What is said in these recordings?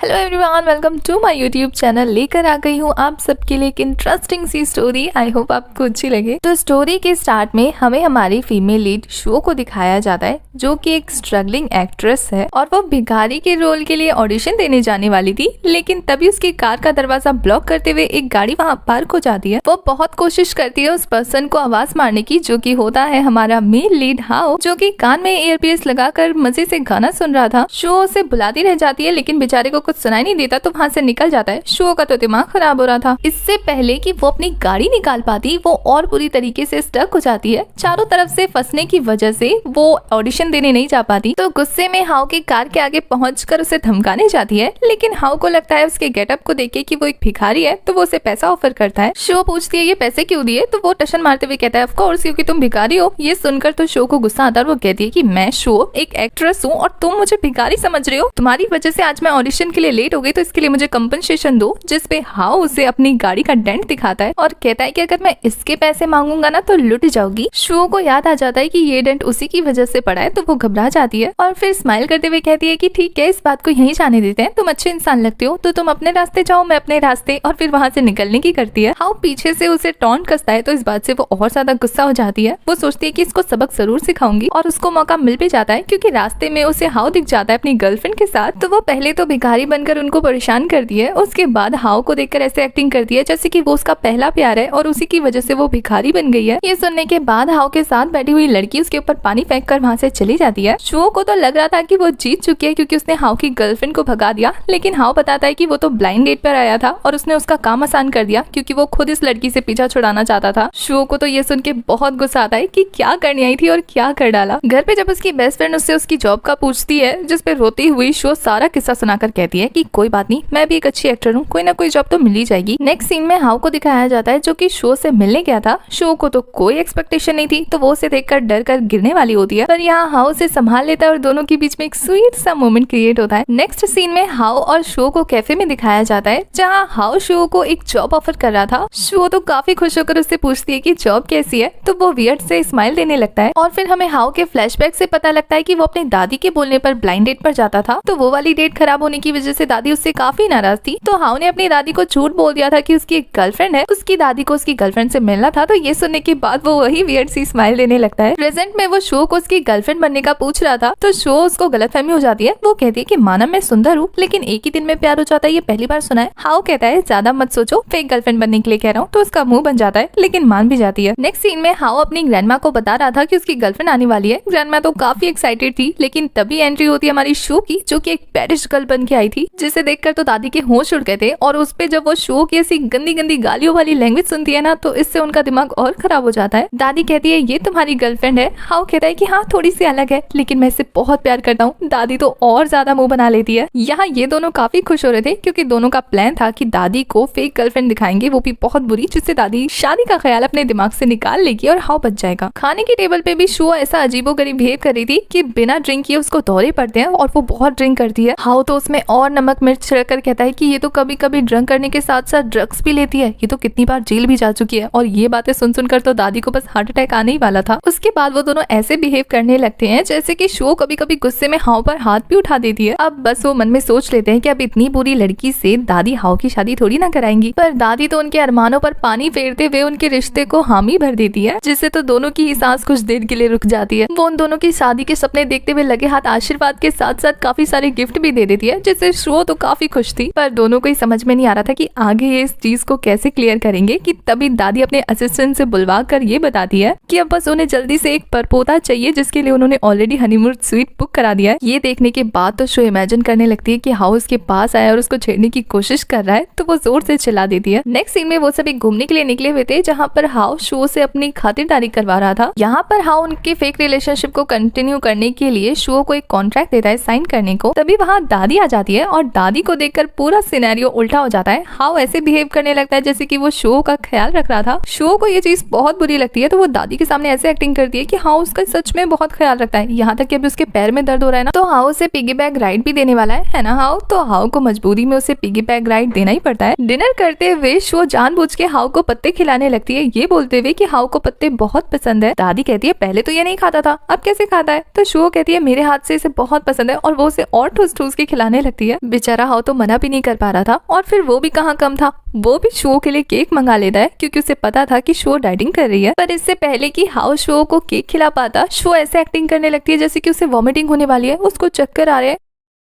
Hello everyone, welcome to my YouTube channel. लेकर आ गई हूँ आप सबके लिए एक इंटरेस्टिंग सी स्टोरी। आई होप आपको अच्छी लगे। तो स्टोरी के स्टार्ट में हमें हमारी फीमेल लीड शो को दिखाया जाता है, जो कि एक स्ट्रगलिंग एक्ट्रेस है और वो भिखारी के रोल के लिए ऑडिशन देने जाने वाली थी। लेकिन तभी उसकी कार का दरवाजा ब्लॉक करते हुए एक गाड़ी वहाँ पार्क हो जाती है। वो बहुत कोशिश करती है उस पर्सन को आवाज मारने की, जो कि होता है हमारा मेल लीड हाओ, जो कि कान में ईयरपीस लगाकर मजे से गाना सुन रहा था। शो उसे बुलाती रह जाती है, लेकिन बेचारे को कुछ सुनाई नहीं देता तो वहाँ से निकल जाता है। शो का तो दिमाग खराब हो रहा था। इससे पहले कि वो अपनी गाड़ी निकाल पाती, वो और बुरी तरीके से स्टक हो जाती है। चारों तरफ से फंसने की वजह से वो ऑडिशन देने नहीं जा पाती। तो गुस्से में हाउ की कार के आगे पहुंचकर उसे धमकाने जाती है, लेकिन हाउ को लगता है उसके गेटअप को देख के कि वो एक भिखारी है, तो वो उसे पैसा ऑफर करता है। शो पूछती है ये पैसे क्यों दिए, तो वो टशन मारते हुए कहता है ऑफ कोर्स, क्योंकि तुम भिखारी हो। ये सुनकर तो शो को गुस्सा आता है। वो कहती है कि मैं शो एक एक्ट्रेस हूँ और तुम मुझे भिखारी समझ रहे हो। तुम्हारी वजह से आज मैं ऑडिशन के लिए लेट हो गई, तो इसके लिए मुझे कंपनसेशन दो। जिस पे हाउ उसे अपनी गाड़ी का डेंट दिखाता है और कहता है कि अगर मैं इसके पैसे मांगूंगा ना तो लुट जाओगी। शो को याद आ जाता है कि ये डेंट उसी की वजह से पड़ा है, तो वो घबरा जाती है और फिर स्माइल करते हुए कहती है कि ठीक है, इस बात को यहीं जाने देते हैं। तुम अच्छे इंसान लगते हो, तो तुम अपने रास्ते जाओ, मैं अपने रास्ते। और फिर वहाँ से निकलने की करती है। हाउ पीछे से उसे टॉन्ट कसता है, तो इस बात से वो और ज्यादा गुस्सा हो जाती है। वो सोचती है कि इसको सबक जरूर सिखाऊंगी और उसको मौका मिल भी जाता है, क्योंकि रास्ते में उसे हाउ दिख जाता है अपनी गर्लफ्रेंड के साथ। तो वो पहले तो भिखारी बनकर उनको परेशान करती है, उसके बाद हाउ को देखकर ऐसे एक्टिंग करती है जैसे कि वो उसका पहला प्यार है और उसी की वजह से वो भिखारी बन गई है। ये सुनने के बाद हाउ के साथ बैठी हुई लड़की उसके ऊपर पानी फेंक कर वहाँ से चली जाती है। शो को तो लग रहा था कि वो जीत चुकी है, क्योंकि उसने हाउ की गर्लफ्रेंड को भगा दिया। लेकिन हाउ बताता है कि वो तो ब्लाइंड डेट पर आया था और उसने उसका काम आसान कर दिया, क्योंकि वो खुद इस लड़की से पीछा छुड़ाना चाहता था। शो को तो ये सुन के बहुत गुस्सा आता है कि क्या करनी आई थी और क्या कर डाला। घर पे जब उसकी बेस्ट फ्रेंड उससे उसकी जॉब का पूछती है, जिस पे रोती हुई शो सारा किस्सा सुनाकर कहती है कि कोई बात नहीं, मैं भी एक अच्छी एक्टर हूँ, कोई ना कोई जॉब तो मिल ही जाएगी। नेक्स्ट सीन में हाउ को दिखाया जाता है, जो कि शो से मिलने गया था। शो को तो कोई एक्सपेक्टेशन नहीं थी, तो वो उसे देखकर डर कर गिरने वाली होती है, पर यहाँ हाउ उसे संभाल लेता है और दोनों के बीच में एक स्वीट सा मोमेंट क्रिएट होता है। नेक्स्ट सीन में हाउ और शो को कैफे में दिखाया जाता है, जहाँ हाउ शो को एक जॉब ऑफर कर रहा था। शो तो काफी खुश होकर उससे पूछती है कि जॉब कैसी है, तो वो वियर्ड से स्माइल देने लगता है। और फिर हमें हाउ के फ्लैशबैक से पता लगता है कि वो अपनी दादी के बोलने पर ब्लाइंड डेट पर जाता था, तो वो वाली डेट खराब होने की वजह से दादी उससे काफी नाराज थी। तो हाउ ने अपनी दादी को झूठ बोल दिया था कि उसकी एक गर्लफ्रेंड है, उसकी दादी को उसकी गर्लफ्रेंड से मिलना था। तो ये सुनने के बाद वो वही वियर्ड सी स्माइल देने लगता है। प्रेजेंट में वो शो को उसकी गर्लफ्रेंड बनने का पूछ रहा था, तो शो उसको गलतफहमी हो जाती है। वो कहती है कि माना मैं सुंदर हूँ, लेकिन एक ही दिन में प्यार हो जाता है, ये पहली बार सुना है। हाउ कहता है ज्यादा मत सोचो, फेक गर्लफ्रेंड बनने के लिए कह रहा हूँ। तो उसका मुंह बन जाता है, लेकिन मान भी जाती है। नेक्स्ट सीन में हाउ अपनी ग्रैंडमा को बता रहा था कि उसकी गर्लफ्रेंड आने वाली है। ग्रैंडमा तो काफी एक्साइटेड थी, लेकिन तभी एंट्री होती है हमारी शो की, जो कि एक पैरिश गर्ल बन के आई थी, जिसे देखकर तो दादी के होश उड़ गए थे। और उस पे जब वो शो की ऐसी गंदी गंदी गालियों वाली लैंग्वेज सुनती है ना, तो इससे उनका दिमाग और खराब हो जाता है। दादी कहती है ये तुम्हारी गर्लफ्रेंड है। हाउ कहता है कि हाँ थोड़ी सी अलग है, लेकिन मैं इससे बहुत प्यार करता हूँ। दादी तो और ज्यादा मुंह बना लेती है। यहाँ ये दोनों काफी खुश हो रहे थे, क्योंकि दोनों का प्लान था कि दादी को फेक गर्लफ्रेंड दिखाएंगे, वो भी बहुत बुरी, जिससे दादी शादी का ख्याल अपने दिमाग से निकाल लेगी और हाउ बच जाएगा। खाने की टेबल पे भी शो ऐसा अजीबोगरीब बिहेव कर रही थी कि बिना ड्रिंक किए उसको दौरे पड़ते हैं और वो बहुत ड्रिंक करती है। हाउ तो उसमें और नमक मिर्च छिड़कर कहता है कि ये तो कभी कभी ड्रिंक करने के साथ साथ ड्रग्स भी लेती है, ये तो कितनी बार जेल भी जा चुकी है। और ये बातें सुन सुनकर तो दादी को बस हार्ट अटैक आने ही वाला था। उसके बाद वो दोनों ऐसे बिहेव करने लगते हैं जैसे कि शो कभी कभी गुस्से में हाउ पर हाथ भी उठा देती है। अब बस वो मन में सोच लेते हैं कि अब इतनी बुरी लड़की से दादी हाउ की शादी थोड़ी ना कराएंगी, पर दादी तो उनके अरमानों पर पानी फेरते हुए उनके रिश्ते को हामी भर देती है, जिससे तो दोनों की ही सांस कुछ देर के लिए रुक जाती है। वो उन दोनों की शादी के सपने देखते हुए लगे हाथ आशीर्वाद के साथ साथ काफी सारे गिफ्ट भी दे देती है, जिससे शो तो काफी खुश थी। पर दोनों को ही समझ में नहीं आ रहा था कि आगे ये इस चीज को कैसे क्लियर करेंगे, कि तभी दादी अपने असिस्टेंट से बुलवा कर ये बताती है कि अब बस उन्हें जल्दी से एक परपोता चाहिए, जिसके लिए उन्होंने ऑलरेडी हनीमून स्वीट बुक करा दिया है। ये देखने के बाद तो शो इमेजिन करने लगती है कि हाउ उसके पास आया और उसको छेड़ने की कोशिश कर रहा है, तो वो जोर से चिल्ला देती है। नेक्स्ट सीन में वो सभी घूमने के लिए निकले हुए थे, जहाँ पर हाउ शो से अपनी खातिरदारी करवा रहा था। यहाँ पर हाउ उनके फेक रिलेशनशिप को कंटिन्यू करने के लिए शो को एक कॉन्ट्रैक्ट देता है साइन करने को। तभी वहाँ दादी आ जाती है और दादी को देखकर पूरा सिनेरियो उल्टा हो जाता है। हाउ ऐसे बिहेव करने लगता है जैसे कि वो शो का ख्याल रख रहा था। शो को ये चीज बहुत बुरी लगती है, तो वो दादी के सामने ऐसे एक्टिंग करती है कि हाउ उसका सच में बहुत ख्याल रखता है। यहाँ तक कि अभी उसके पैर में दर्द हो रहा है ना, तो हाउ उसे पिगी बैग राइड भी देने वाला है ना हाउ। तो हाउ को मजबूरी में उसे पिगी बैग राइड देना ही पड़ता है। डिनर करते हुए शो जानबूझ के हाउ को पत्ते खिलाने लगती है, ये बोलते हुए कि हाउ को पत्ते बहुत पसंद है। दादी कहती है पहले तो ये नहीं खाता था, अब कैसे खाता है। तो शो कहती है मेरे हाथ से इसे बहुत पसंद है, और वो उसे और ठूस ठूस के खिलाने लगती है। है। बेचारा हाउ तो मना भी नहीं कर पा रहा था और फिर वो भी कहाँ कम था, वो भी शो के लिए केक मंगा लेता है क्योंकि उसे पता था कि शो डाइटिंग कर रही है। पर इससे पहले कि हाउ शो को केक खिला पाता, शो ऐसे एक्टिंग करने लगती है जैसे कि उसे वॉमिटिंग होने वाली है, उसको चक्कर आ रहे हैं।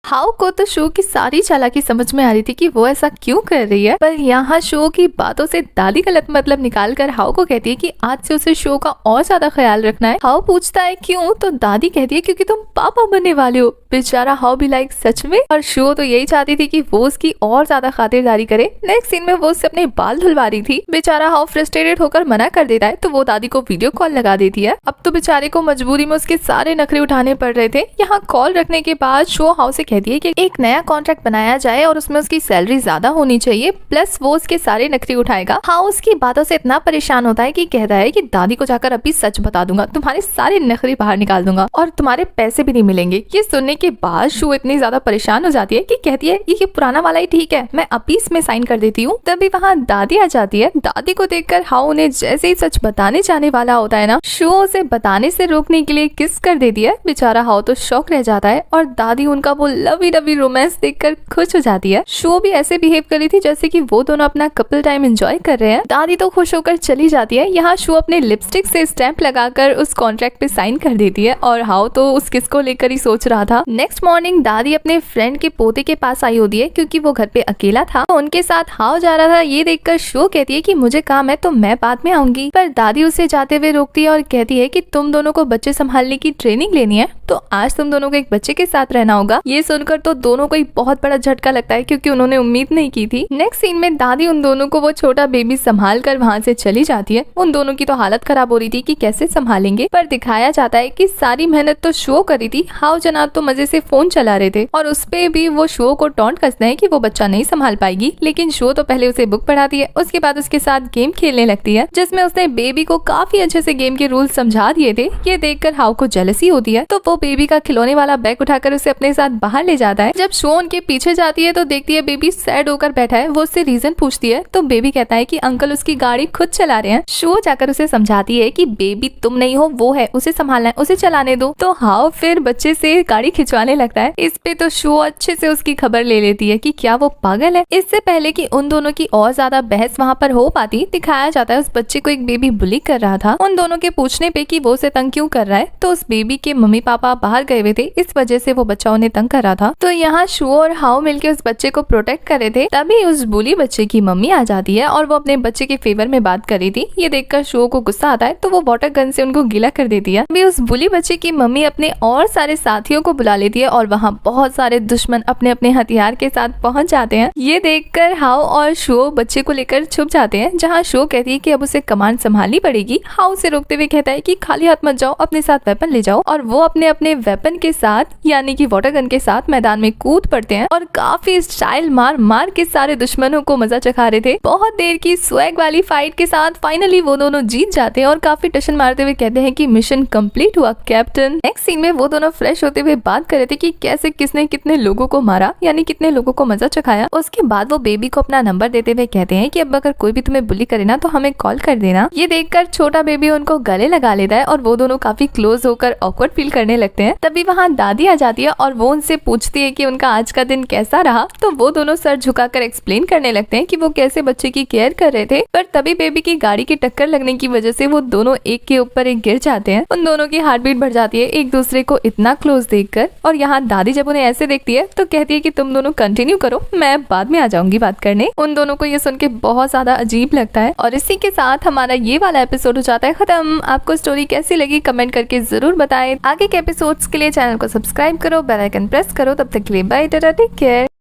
हाउ को तो शो की सारी चालाकी समझ में आ रही थी कि वो ऐसा क्यों कर रही है, पर यहाँ शो की बातों से दादी गलत मतलब निकाल कर हाउ को कहती है कि आज से उसे शो का और ज्यादा ख्याल रखना है। हाउ पूछता है क्यों, तो दादी कहती है क्योंकि तुम पापा बनने वाले हो। बेचारा हाउ भी लाइक सच में, और शो तो यही चाहती थी कि वो उसकी और ज्यादा खातिरदारी करे। नेक्स्ट सीन में वो उससे अपने बाल धुलवा रही थी। बेचारा हाउ फ्रस्ट्रेटेड होकर मना कर देता है तो वो दादी को वीडियो कॉल लगा देती है। अब तो बेचारे को मजबूरी में उसके सारे नखरे उठाने पड़ रहे थे। यहाँ कॉल रखने के बाद शो हाउ से कहती है कि एक नया कॉन्ट्रैक्ट बनाया जाए और उसमें उसकी सैलरी ज्यादा होनी चाहिए, प्लस वो उसके सारे नखरे उठाएगा। हाउ उसकी बातों से इतना परेशान होता है कि कहता है कि दादी को जाकर अभी सच बता दूंगा, तुम्हारे सारे नखरे बाहर निकाल दूंगा और तुम्हारे पैसे भी नहीं मिलेंगे। ये सुनने के बाद शो इतनी ज्यादा परेशान हो जाती है कि कहती है ये पुराना वाला ही ठीक है, मैं अभी इसमें साइन कर देती हूँ। तभी वहाँ दादी आ जाती है। दादी को देखकर हाउ उन्हें जैसे ही सच बताने जाने वाला होता है ना, शो उसे बताने से रोकने के लिए किस कर देती है। बेचारा हाउ तो शॉक रह जाता है और दादी उनका वो लवी डवी रोमांस देखकर खुश हो जाती है। शो भी ऐसे बिहेव कर रही थी जैसे कि वो दोनों अपना कपल टाइम एंजॉय कर रहे हैं। दादी तो खुश होकर चली जाती है। यहाँ शो अपने लिपस्टिक से स्टैंप लगाकर उस कॉन्ट्रैक्ट पे साइन कर देती है और हाउ तो उस किस को लेकर ही सोच रहा था। नेक्स्ट मॉर्निंग दादी अपने फ्रेंड के पोते के पास आई होती है क्योंकि वो घर पे अकेला था, तो उनके साथ हाउ जा रहा था। ये देखकर शो कहती है कि मुझे काम है तो मैं बाद में आऊंगी, पर दादी उसे जाते हुए रोकती है और कहती है कि तुम दोनों को बच्चे संभालने की ट्रेनिंग लेनी है तो आज तुम दोनों को एक बच्चे के साथ रहना होगा। ये सुनकर तो दोनों को बहुत बड़ा झटका लगता है क्योंकि उन्होंने उम्मीद नहीं की थी। नेक्स्ट सीन में दादी उन दोनों को वो छोटा बेबी संभाल कर वहाँ से चली जाती है। उन दोनों की तो हालत खराब हो रही थी कि कैसे संभालेंगे, पर दिखाया जाता है कि सारी मेहनत तो शो करी थी। हाउ जनाब तो मजे से फोन चला रहे थे और उसपे भी वो शो को टॉन्ट कसते हैं कि वो बच्चा नहीं संभाल पाएगी, लेकिन शो तो पहले उसे बुक पढ़ाती है, उसके बाद उसके साथ गेम खेलने लगती है जिसमें उसने बेबी को काफी अच्छे से गेम के रूल्स समझा दिए थे। ये देखकर हाउ को जेलसी होती है तो वो बेबी का खिलौने वाला बैग उठाकर उसे अपने साथ बाहर ले जाता है। जब शो उनके पीछे जाती है तो देखती है बेबी सैड होकर बैठा है। वो उससे रीजन पूछती है तो बेबी कहता है कि अंकल उसकी गाड़ी खुद चला रहे हैं। शो जाकर उसे समझाती है कि बेबी तुम नहीं हो, वो है, उसे संभालना है, उसे चलाने दो। तो हाउ फिर बच्चे से गाड़ी खिंचवाने लगता है। इस पे तो शो अच्छे से उसकी खबर ले लेती है कि क्या वो पागल है। इससे पहले कि उन दोनों की और ज्यादा बहस वहाँ पर हो पाती, दिखाया जाता है उस बच्चे को एक बेबी बुली कर रहा था। उन दोनों के पूछने पे कि वो उसे तंग क्यों कर रहा है तो उस बेबी के मम्मी पापा बाहर गए हुए थे, इस वजह से वो बच्चा उन्हें तंग कर रहा था। तो यहाँ शो और हाउ मिलकर उस बच्चे को प्रोटेक्ट कर रहे थे। तभी उस बुली बच्चे की मम्मी आ जाती है और वो अपने बच्चे के फेवर में बात कर रही थी। ये देखकर शो को गुस्सा आता है तो वो वाटर गन से उनको गीला कर देती है। अभी उस बुली बच्चे की मम्मी अपने और सारे साथियों को बुला लेती है और वहाँ बहुत सारे दुश्मन अपने अपने हथियार के साथ पहुंच जाते हैं। ये देखकर हाउ और शो बच्चे को लेकर छुप जाते हैं, जहाँ शो कहती है कि अब उसे कमांड संभालनी पड़ेगी। हाउ से रोकते हुए कहता है कि खाली हाथ मत जाओ, अपने साथ वेपन ले जाओ, और वो अपने अपने वेपन के साथ यानी कि वाटर गन के साथ मैदान में कूद पड़ते हैं और काफी स्टाइल मार मार के सारे दुश्मनों को मजा चखा रहे थे। बहुत देर की स्वैग वाली फाइट के साथ फाइनली वो दोनों जीत जाते हैं और काफी टशन मारते हुए कहते हैं कि मिशन कंप्लीट हुआ कैप्टन। नेक्स्ट सीन में वो दोनों फ्रेश होते हुए बात कर रहे थे कि कैसे किसने कितने लोगों को मारा, यानी कितने लोगों को मजा चखाया। उसके बाद वो बेबी को अपना नंबर देते हुए कहते हैं कि अब अगर कोई भी तुम्हें बुली करे ना तो हमें कॉल कर देना। ये देखकर छोटा बेबी उनको गले लगा लेता है और वो दोनों काफी क्लोज होकर ऑकवर्ड फील करने लगते हैं। तभी वहाँ दादी आ जाती है और वो उनसे पूछती है कि उनका आज का दिन कैसा रहा। तो वो दोनों सर झुकाकर एक्सप्लेन करने लगते हैं कि वो कैसे बच्चे की केयर कर रहे थे, पर तभी बेबी की गाड़ी की टक्कर लगने की वजह से वो दोनों एक के ऊपर एक गिर जाते हैं। उन दोनों की हार्ट बीट बढ़ जाती है एक दूसरे को इतना क्लोज देखकर, और यहाँ दादी जब उन्हें ऐसे देखती है तो कहती है कि तुम दोनों कंटिन्यू करो, मैं बाद में आ जाऊंगी बात करने। उन दोनों को ये सुन के बहुत ज्यादा अजीब लगता है और इसी के साथ हमारा ये वाला एपिसोड हो जाता है खत्म। आपको स्टोरी कैसी लगी कमेंट करके जरूर बताएं। आगे के एपिसोड्स के लिए चैनल को सब्सक्राइब करो, बेल आइकन प्रेस करो। तब तक के लिए बाय, टाटा, टेक केयर।